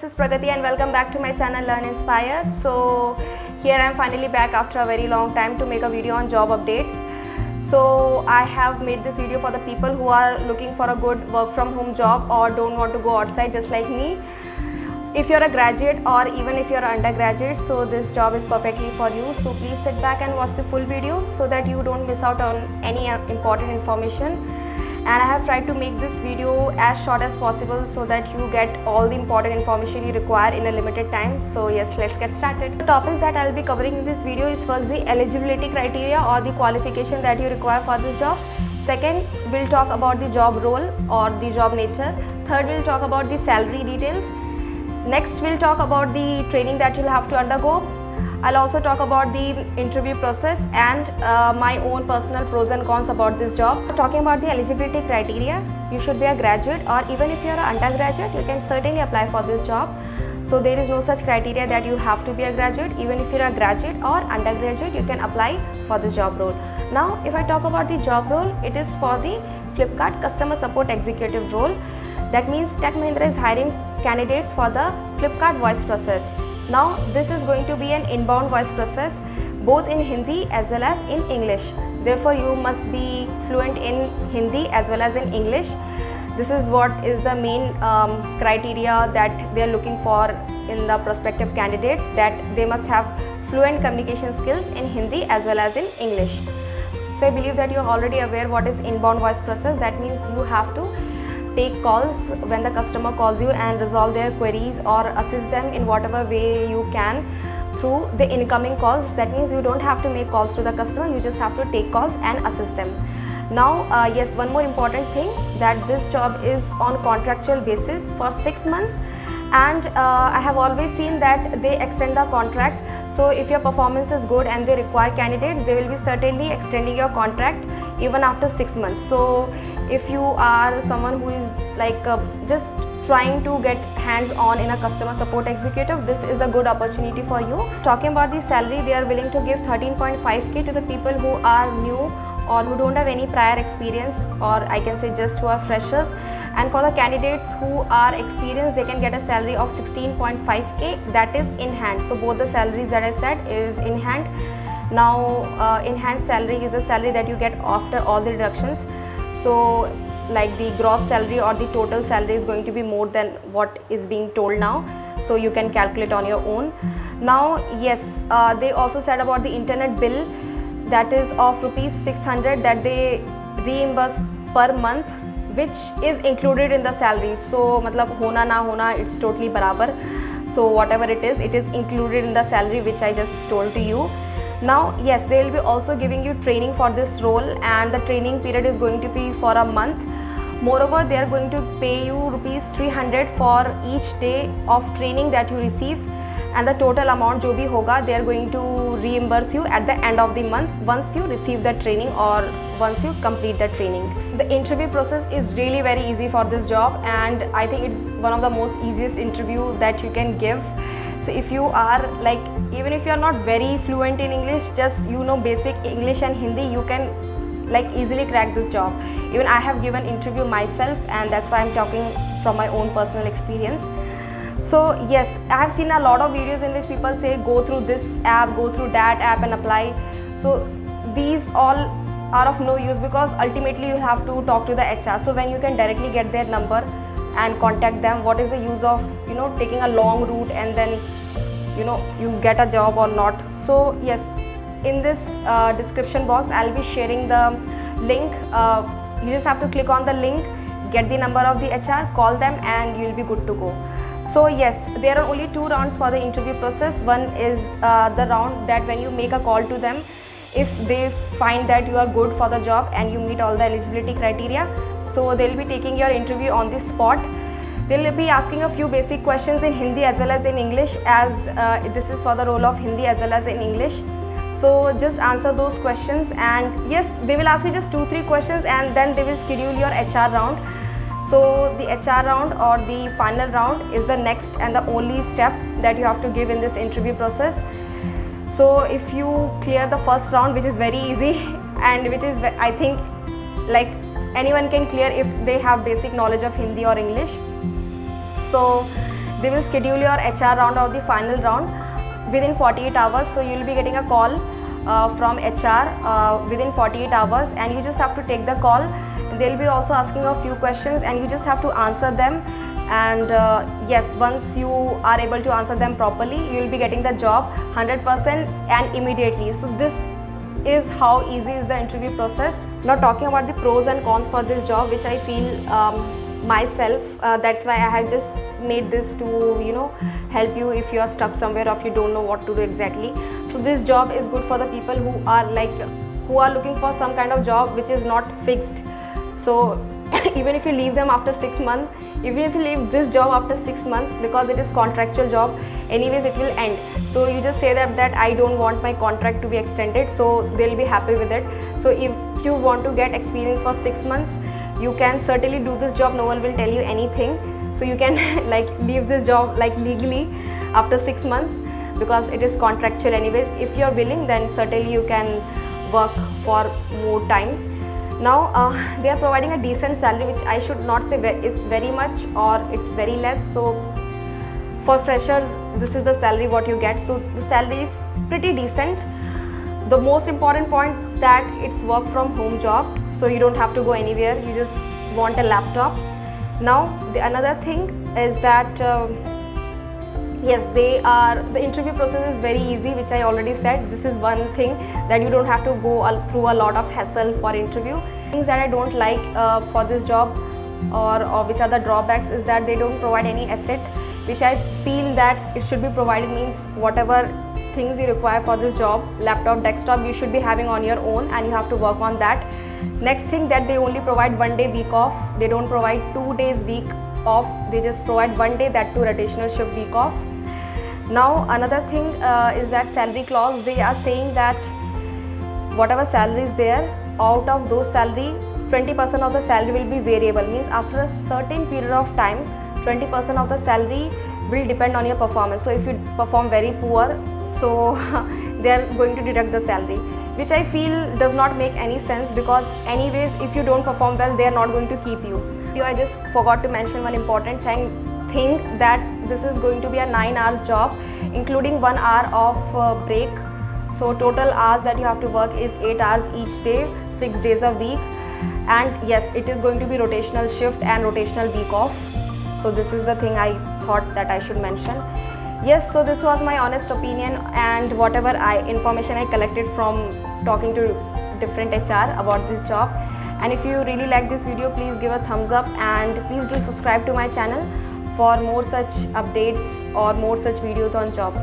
is Pragati and welcome back to my channel Learn Inspire. So here I am finally back after a very long time to make a video on job updates. So I have made this video for the people who are looking for a good work from home job or don't want to go outside just like me. If you're a graduate or even if you're an undergraduate, so this job is perfectly for you. So please sit back and watch the full video so that you don't miss out on any important information. And I have tried to make this video as short as possible so that you get all the important information you require in a limited time. So yes, let's get started. The topics that I'll be covering in this video is first the eligibility criteria or the qualification that you require for this job. Second, we'll talk about the job role or the job nature. Third, we'll talk about the salary details. Next, we'll talk about the training that you'll have to undergo. I'll also talk about the interview process and my own personal pros and cons about this job. Talking about the eligibility criteria, you should be a graduate or even if you're an undergraduate, you can certainly apply for this job. So there is no such criteria that you have to be a graduate. Even if you're a graduate or undergraduate, you can apply for this job role. Now, if I talk about the job role, it is for the Flipkart Customer Support Executive role. That means Tech Mahindra is hiring candidates for the Flipkart voice process. Now this is going to be an inbound voice process both in Hindi as well as in English. Therefore you must be fluent in Hindi as well as in English. This is what is the main criteria that they are looking for in the prospective candidates, that they must have fluent communication skills in Hindi as well as in English. So I believe that you are already aware what is inbound voice process. That means you have to take calls when the customer calls you and resolve their queries or assist them in whatever way you can through the incoming calls. That means you don't have to make calls to the customer, you just have to take calls and assist them. Now yes, one more important thing, that this job is on contractual basis for 6 months and I have always seen that they extend the contract. So if your performance is good and they require candidates, they will be certainly extending your contract even after 6 months. So if you are someone who is like just trying to get hands-on in a customer support executive, this is a good opportunity for you. Talking about the salary, they are willing to give 13.5k to the people who are new or who don't have any prior experience, or I can say just who are freshers. And for the candidates who are experienced, they can get a salary of 16.5k, that is in hand. So both the salaries that I said is in hand. Now in hand salary is a salary that you get after all the deductions. So like the gross salary or the total salary is going to be more than what is being told now. So you can calculate on your own. Now yes, they also said about the internet bill, that is of rupees 600 that they reimburse per month, which is included in the salary. So matlab hona na hona, it's totally barabar. So whatever it is included in the salary which I just told to you. Now yes, they will be also giving you training for this role and the training period is going to be for a month. Moreover, they are going to pay you rupees 300 for each day of training that you receive, and the total amount jo bhi hoga, they are going to reimburse you at the end of the month once you receive the training or once you complete the training. The interview process is really very easy for this job and I think it's one of the most easiest interview that you can give. So if you are like, even if you are not very fluent in English, just you know basic English and Hindi, you can like easily crack this job. Even I have given interview myself and that's why I'm talking from my own personal experience. So yes, I have seen a lot of videos in which people say go through this app, go through that app and apply. So these all are of no use because ultimately you have to talk to the HR. So when you can directly get their number and contact them, what is the use of taking a long route and then you get a job or not. So yes, in this description box I'll be sharing the link. You just have to click on the link, get the number of the HR, call them and you'll be good to go. So yes, there are only 2 rounds for the interview process. One is the round that when you make a call to them, if they find that you are good for the job and you meet all the eligibility criteria, so they'll be taking your interview on the spot. They'll be asking a few basic questions in Hindi as well as in English, as this is for the role of Hindi as well as in English. So just answer those questions and yes, they will ask you just 2-3 questions and then they will schedule your HR round. So the HR round or the final round is the next and the only step that you have to give in this interview process. So if you clear the first round, which is very easy and which is I think like anyone can clear if they have basic knowledge of Hindi or English. So They will schedule your HR round or the final round within 48 hours. So you will be getting a call from HR within 48 hours, and you just have to take the call. They'll be also asking a few questions and you just have to answer them. And yes, once you are able to answer them properly, you will be getting the job 100% and immediately. So this is how easy is the interview process. Now talking about the pros and cons for this job, which I feel myself, that's why I have just made this to help you if you are stuck somewhere or if you don't know what to do exactly. So this job is good for the people who are looking for some kind of job which is not fixed. So even if you leave them after 6 months, even if you leave this job after 6 months, because it is contractual job, anyways it will end. So you just say that I don't want my contract to be extended, so they'll be happy with it. So if you want to get experience for 6 months, you can certainly do this job. No one will tell you anything. So you can leave this job legally after 6 months, because it is contractual anyways. If you're willing, then certainly you can work for more time. Now they are providing a decent salary, which I should not say it's very much or it's very less. So for freshers, this is the salary what you get. So the salary is pretty decent. The most important point is that it's work from home job, so you don't have to go anywhere. You just want a laptop. Now the another thing is that yes, the interview process is very easy, which I already said. This is one thing that you don't have to go through a lot of hassle for interview. Things that I don't like for this job or which are the drawbacks is that they don't provide any asset, which I feel that it should be provided. Means whatever things you require for this job, laptop, desktop, you should be having on your own and you have to work on that. Next thing, that they only provide 1 day week off. They don't provide 2 days week off. They just provide 1 day, that too rotational shift week off. Now another thing is that salary clause. They are saying that whatever salary is there, out of those salary, 20% of the salary will be variable. Means after a certain period of time, 20% of the salary will depend on your performance. So if you perform very poor, so they are going to deduct the salary, which I feel does not make any sense, because anyways if you don't perform well, they are not going to keep you. I just forgot to mention one important thing, that this is going to be a 9 hours job, including 1 hour of break. So total hours that you have to work is 8 hours each day, 6 days a week. And yes, it is going to be rotational shift and rotational week off. So this is the thing I thought that I should mention. Yes, so this was my honest opinion and whatever information I collected from talking to different HR about this job. And if you really like this video, please give a thumbs up and please do subscribe to my channel for more such updates or more such videos on jobs.